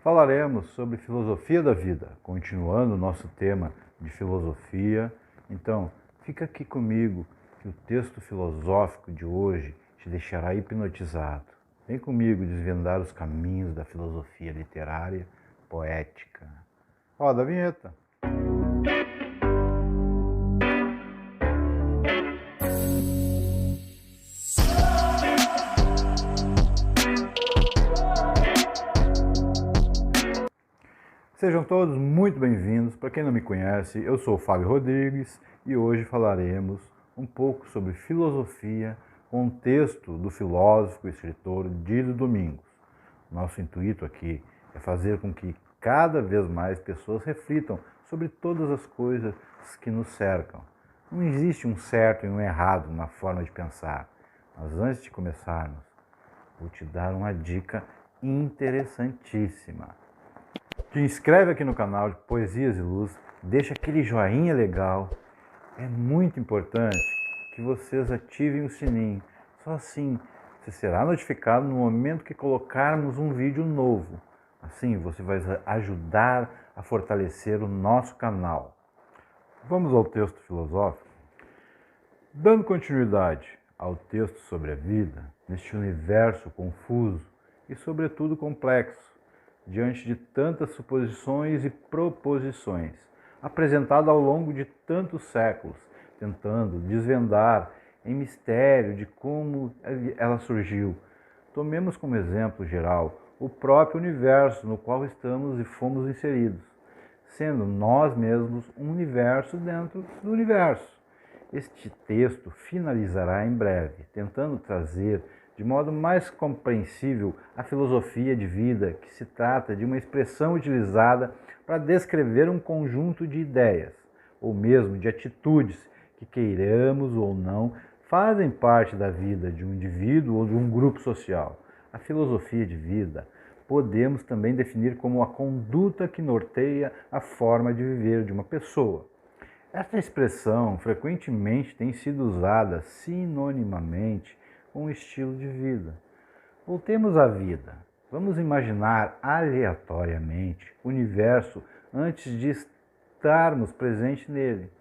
Falaremos sobre filosofia da vida, continuando o nosso tema de filosofia. Então, fica aqui comigo que o texto filosófico de hoje te deixará hipnotizado. Vem comigo desvendar os caminhos da filosofia literária, poética. Roda a vinheta. Sejam todos muito bem-vindos. Para quem não me conhece, eu sou o Fábio Rodrigues e hoje falaremos um pouco sobre filosofia com um texto do filósofo e escritor Dido Domingos. Nosso intuito aqui é fazer com que cada vez mais pessoas reflitam sobre todas as coisas que nos cercam. Não existe um certo e um errado na forma de pensar. Mas antes de começarmos, vou te dar uma dica interessantíssima. Te inscreve aqui no canal de Poesias e Luz, deixa aquele joinha legal. É muito importante que vocês ativem o sininho. Só assim você será notificado no momento que colocarmos um vídeo novo. Assim você vai ajudar a fortalecer o nosso canal. Vamos ao texto filosófico? Dando continuidade ao texto sobre a vida, neste universo confuso e sobretudo complexo, diante de tantas suposições e proposições, apresentado ao longo de tantos séculos, tentando desvendar em mistério de como ela surgiu. Tomemos como exemplo geral o próprio universo no qual estamos e fomos inseridos, sendo nós mesmos um universo dentro do universo. Este texto finalizará em breve, tentando trazer de modo mais compreensível a filosofia de vida, que se trata de uma expressão utilizada para descrever um conjunto de ideias, ou mesmo de atitudes que, queiramos ou não, fazem parte da vida de um indivíduo ou de um grupo social. A filosofia de vida podemos também definir como a conduta que norteia a forma de viver de uma pessoa. Esta expressão frequentemente tem sido usada sinonimamente com o estilo de vida. Voltemos à vida. Vamos imaginar aleatoriamente o universo antes de estarmos presentes nele.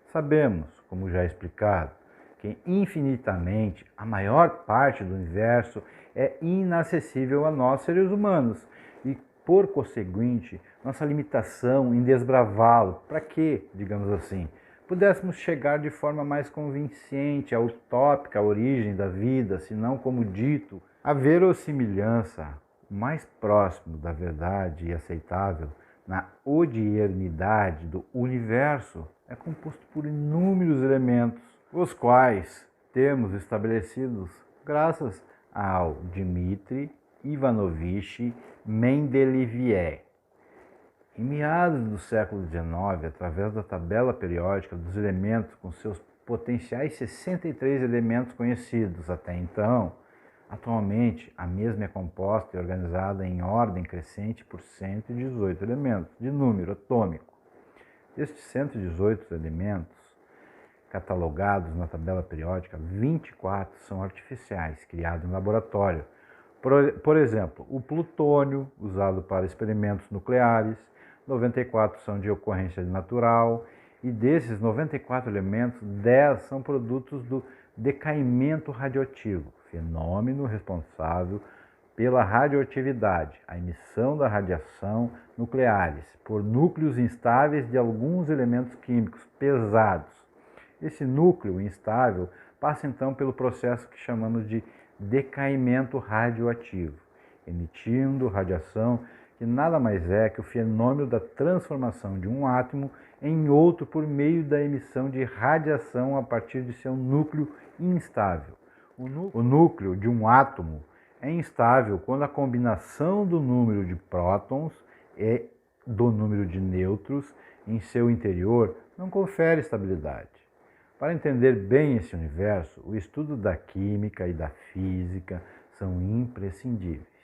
Sabemos, como já explicado, que infinitamente a maior parte do universo é inacessível a nós seres humanos e, por conseguinte, nossa limitação em desbravá-lo, para que, digamos assim, pudéssemos chegar de forma mais convincente à utópica origem da vida, se não como dito, a verossimilhança mais próximo da verdade e aceitável na odiernidade do universo é composto por inúmeros elementos, os quais temos estabelecidos graças ao Dmitri Ivanovich Mendeleev. Em meados do século XIX, através da tabela periódica dos elementos com seus potenciais 63 elementos conhecidos até então, atualmente a mesma é composta e organizada em ordem crescente por 118 elementos de número atômico. Destes 118 elementos catalogados na tabela periódica, 24 são artificiais, criados em laboratório. Por exemplo, o plutônio, usado para experimentos nucleares, 94 são de ocorrência natural, e desses 94 elementos, 10 são produtos do decaimento radioativo, fenômeno responsável pela radioatividade, a emissão da radiação nucleares, por núcleos instáveis de alguns elementos químicos pesados. Esse núcleo instável passa então pelo processo que chamamos de decaimento radioativo, emitindo radiação que nada mais é que o fenômeno da transformação de um átomo em outro por meio da emissão de radiação a partir de seu núcleo instável. O núcleo de um átomo é instável quando a combinação do número de prótons e do número de nêutrons em seu interior não confere estabilidade. Para entender bem esse universo, o estudo da química e da física são imprescindíveis.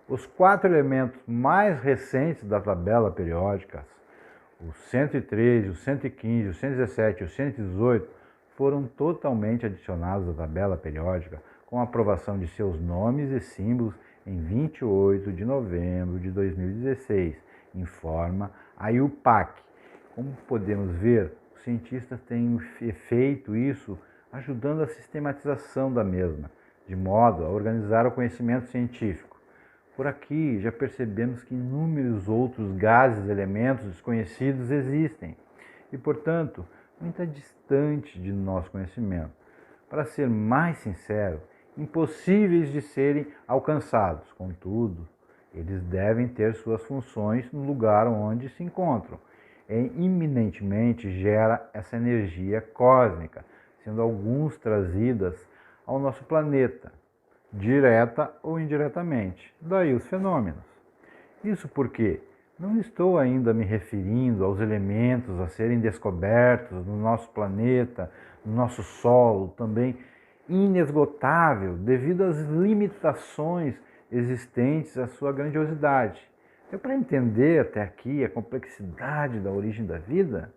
Os 4 elementos mais recentes da tabela periódica, o 113, o 115, o 117 e o 118, foram totalmente adicionados à tabela periódica com a aprovação de seus nomes e símbolos em 28 de novembro de 2016, informa a IUPAC. Como podemos ver, os cientistas têm feito isso ajudando a sistematização da mesma, de modo a organizar o conhecimento científico. Por aqui já percebemos que inúmeros outros gases, elementos desconhecidos existem e, portanto, muito distante de nosso conhecimento. Para ser mais sincero, impossíveis de serem alcançados. Contudo, eles devem ter suas funções no lugar onde se encontram. Iminentemente gera essa energia cósmica, sendo alguns trazidas ao nosso planeta, direta ou indiretamente. Daí os fenômenos. Isso porque não estou ainda me referindo aos elementos a serem descobertos no nosso planeta, no nosso solo, também inesgotável devido às limitações existentes à sua grandiosidade. Então, para entender até aqui a complexidade da origem da vida,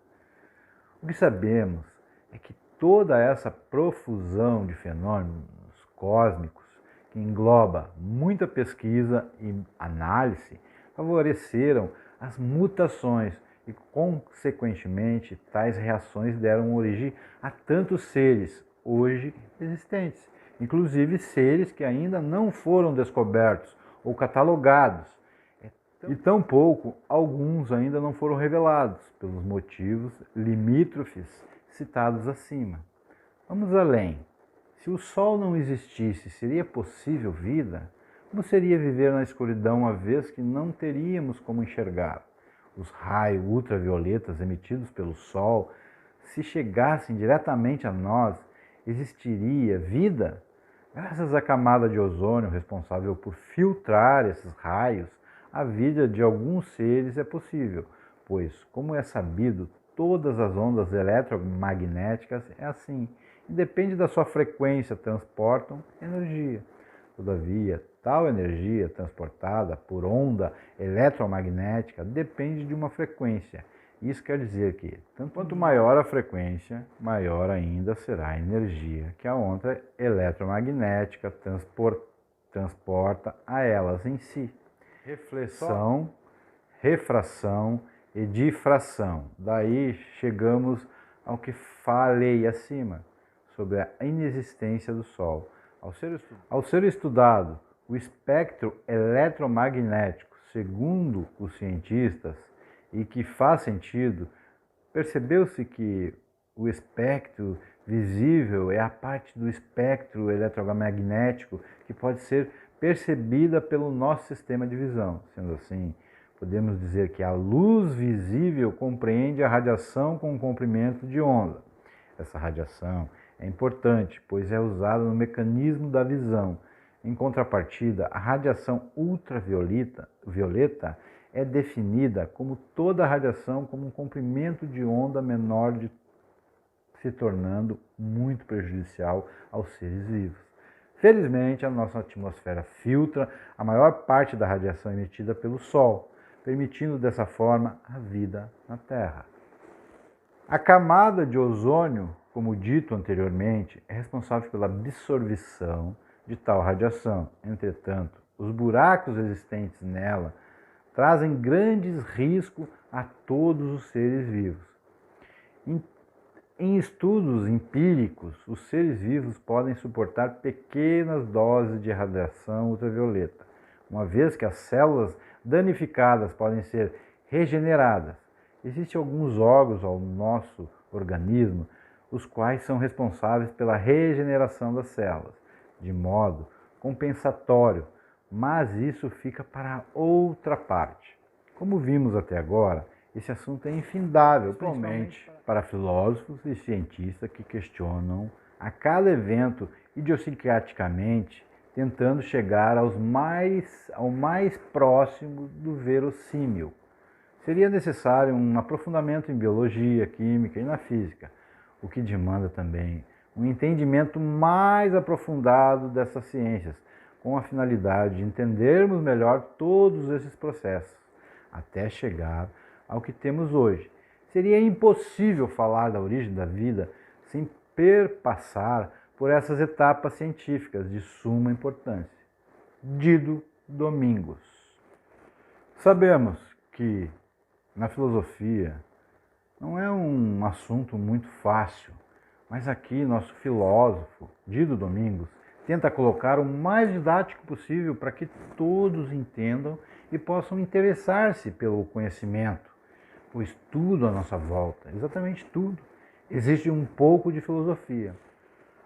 o que sabemos é que toda essa profusão de fenômenos cósmicos, que engloba muita pesquisa e análise, favoreceram as mutações e, consequentemente, tais reações deram origem a tantos seres hoje existentes, inclusive seres que ainda não foram descobertos ou catalogados, e tampouco alguns ainda não foram revelados, pelos motivos limítrofes citados acima. Vamos além. Se o Sol não existisse, seria possível vida? Como seria viver na escuridão, uma vez que não teríamos como enxergar? Os raios ultravioletas emitidos pelo Sol, se chegassem diretamente a nós, existiria vida? Graças à camada de ozônio responsável por filtrar esses raios, a vida de alguns seres é possível, pois, como é sabido, todas as ondas eletromagnéticas é assim, e depende da sua frequência, transportam energia. Todavia, tal energia transportada por onda eletromagnética depende de uma frequência. Isso quer dizer que, quanto maior a frequência, maior ainda será a energia que a onda eletromagnética transporta a elas em si. Reflexão, refração e difração. Daí chegamos ao que falei acima, sobre a inexistência do Sol. Ao ser estudado o espectro eletromagnético, segundo os cientistas, e que faz sentido, percebeu-se que o espectro visível é a parte do espectro eletromagnético que pode ser percebida pelo nosso sistema de visão. Sendo assim, podemos dizer que a luz visível compreende a radiação com o comprimento de onda. Essa radiação é importante, pois é usada no mecanismo da visão. Em contrapartida, a radiação ultravioleta é definida como toda a radiação como um comprimento de onda menor, se tornando muito prejudicial aos seres vivos. Felizmente, a nossa atmosfera filtra a maior parte da radiação emitida pelo Sol, permitindo dessa forma a vida na Terra. A camada de ozônio, como dito anteriormente, é responsável pela absorção de tal radiação. Entretanto, os buracos existentes nela trazem grandes riscos a todos os seres vivos. Em estudos empíricos, os seres vivos podem suportar pequenas doses de radiação ultravioleta, uma vez que as células danificadas podem ser regeneradas. Existem alguns órgãos ao nosso organismo, os quais são responsáveis pela regeneração das células, de modo compensatório, mas isso fica para outra parte. Como vimos até agora, esse assunto é infindável, principalmente para filósofos e cientistas que questionam a cada evento idiosincraticamente, tentando chegar ao mais próximo do verossímil. Seria necessário um aprofundamento em biologia, química e na física, o que demanda também um entendimento mais aprofundado dessas ciências, com a finalidade de entendermos melhor todos esses processos, até chegar ao que temos hoje. Seria impossível falar da origem da vida sem perpassar por essas etapas científicas de suma importância. Dito Domingos. Sabemos que na filosofia não é um assunto muito fácil, mas aqui nosso filósofo, Dido Domingos, tenta colocar o mais didático possível para que todos entendam e possam interessar-se pelo conhecimento, pois tudo à nossa volta, exatamente tudo, existe um pouco de filosofia.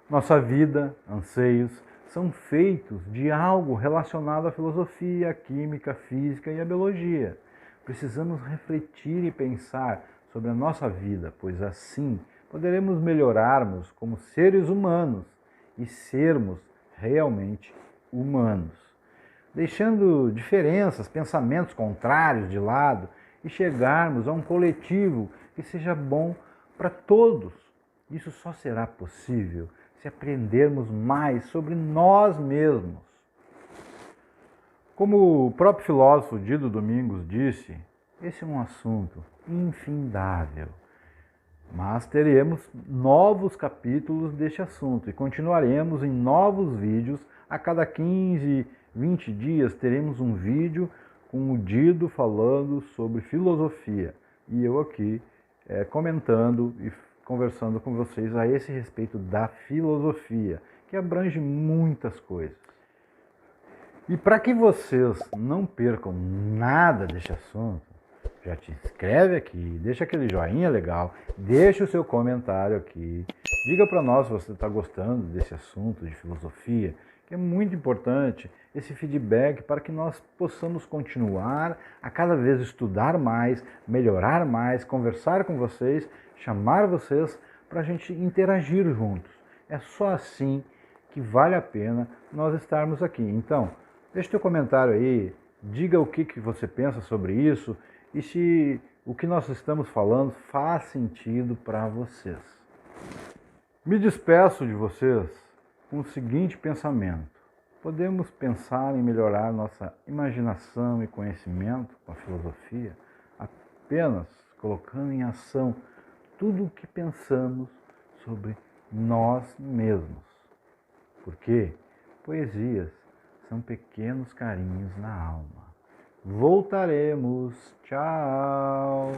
Nossa vida, anseios, são feitos de algo relacionado à filosofia, à química, à física e à biologia. Precisamos refletir e pensar sobre a nossa vida, pois assim poderemos melhorarmos como seres humanos e sermos realmente humanos, deixando diferenças, pensamentos contrários de lado e chegarmos a um coletivo que seja bom para todos. Isso só será possível se aprendermos mais sobre nós mesmos. Como o próprio filósofo Dido Domingos disse, esse é um assunto infindável. Mas teremos novos capítulos deste assunto e continuaremos em novos vídeos. A cada 15, 20 dias teremos um vídeo com o Dido falando sobre filosofia e eu aqui comentando e conversando com vocês a esse respeito da filosofia, que abrange muitas coisas. E para que vocês não percam nada deste assunto, já te inscreve aqui, deixa aquele joinha legal, deixa o seu comentário aqui, diga para nós se você está gostando desse assunto de filosofia, que é muito importante esse feedback para que nós possamos continuar a cada vez estudar mais, melhorar mais, conversar com vocês, chamar vocês para a gente interagir juntos. É só assim que vale a pena nós estarmos aqui. Então, deixe teu comentário aí, diga o que você pensa sobre isso e se o que nós estamos falando faz sentido para vocês. Me despeço de vocês com o seguinte pensamento. Podemos pensar em melhorar nossa imaginação e conhecimento com a filosofia apenas colocando em ação tudo o que pensamos sobre nós mesmos. Porque poesias são pequenos carinhos na alma. Voltaremos. Tchau!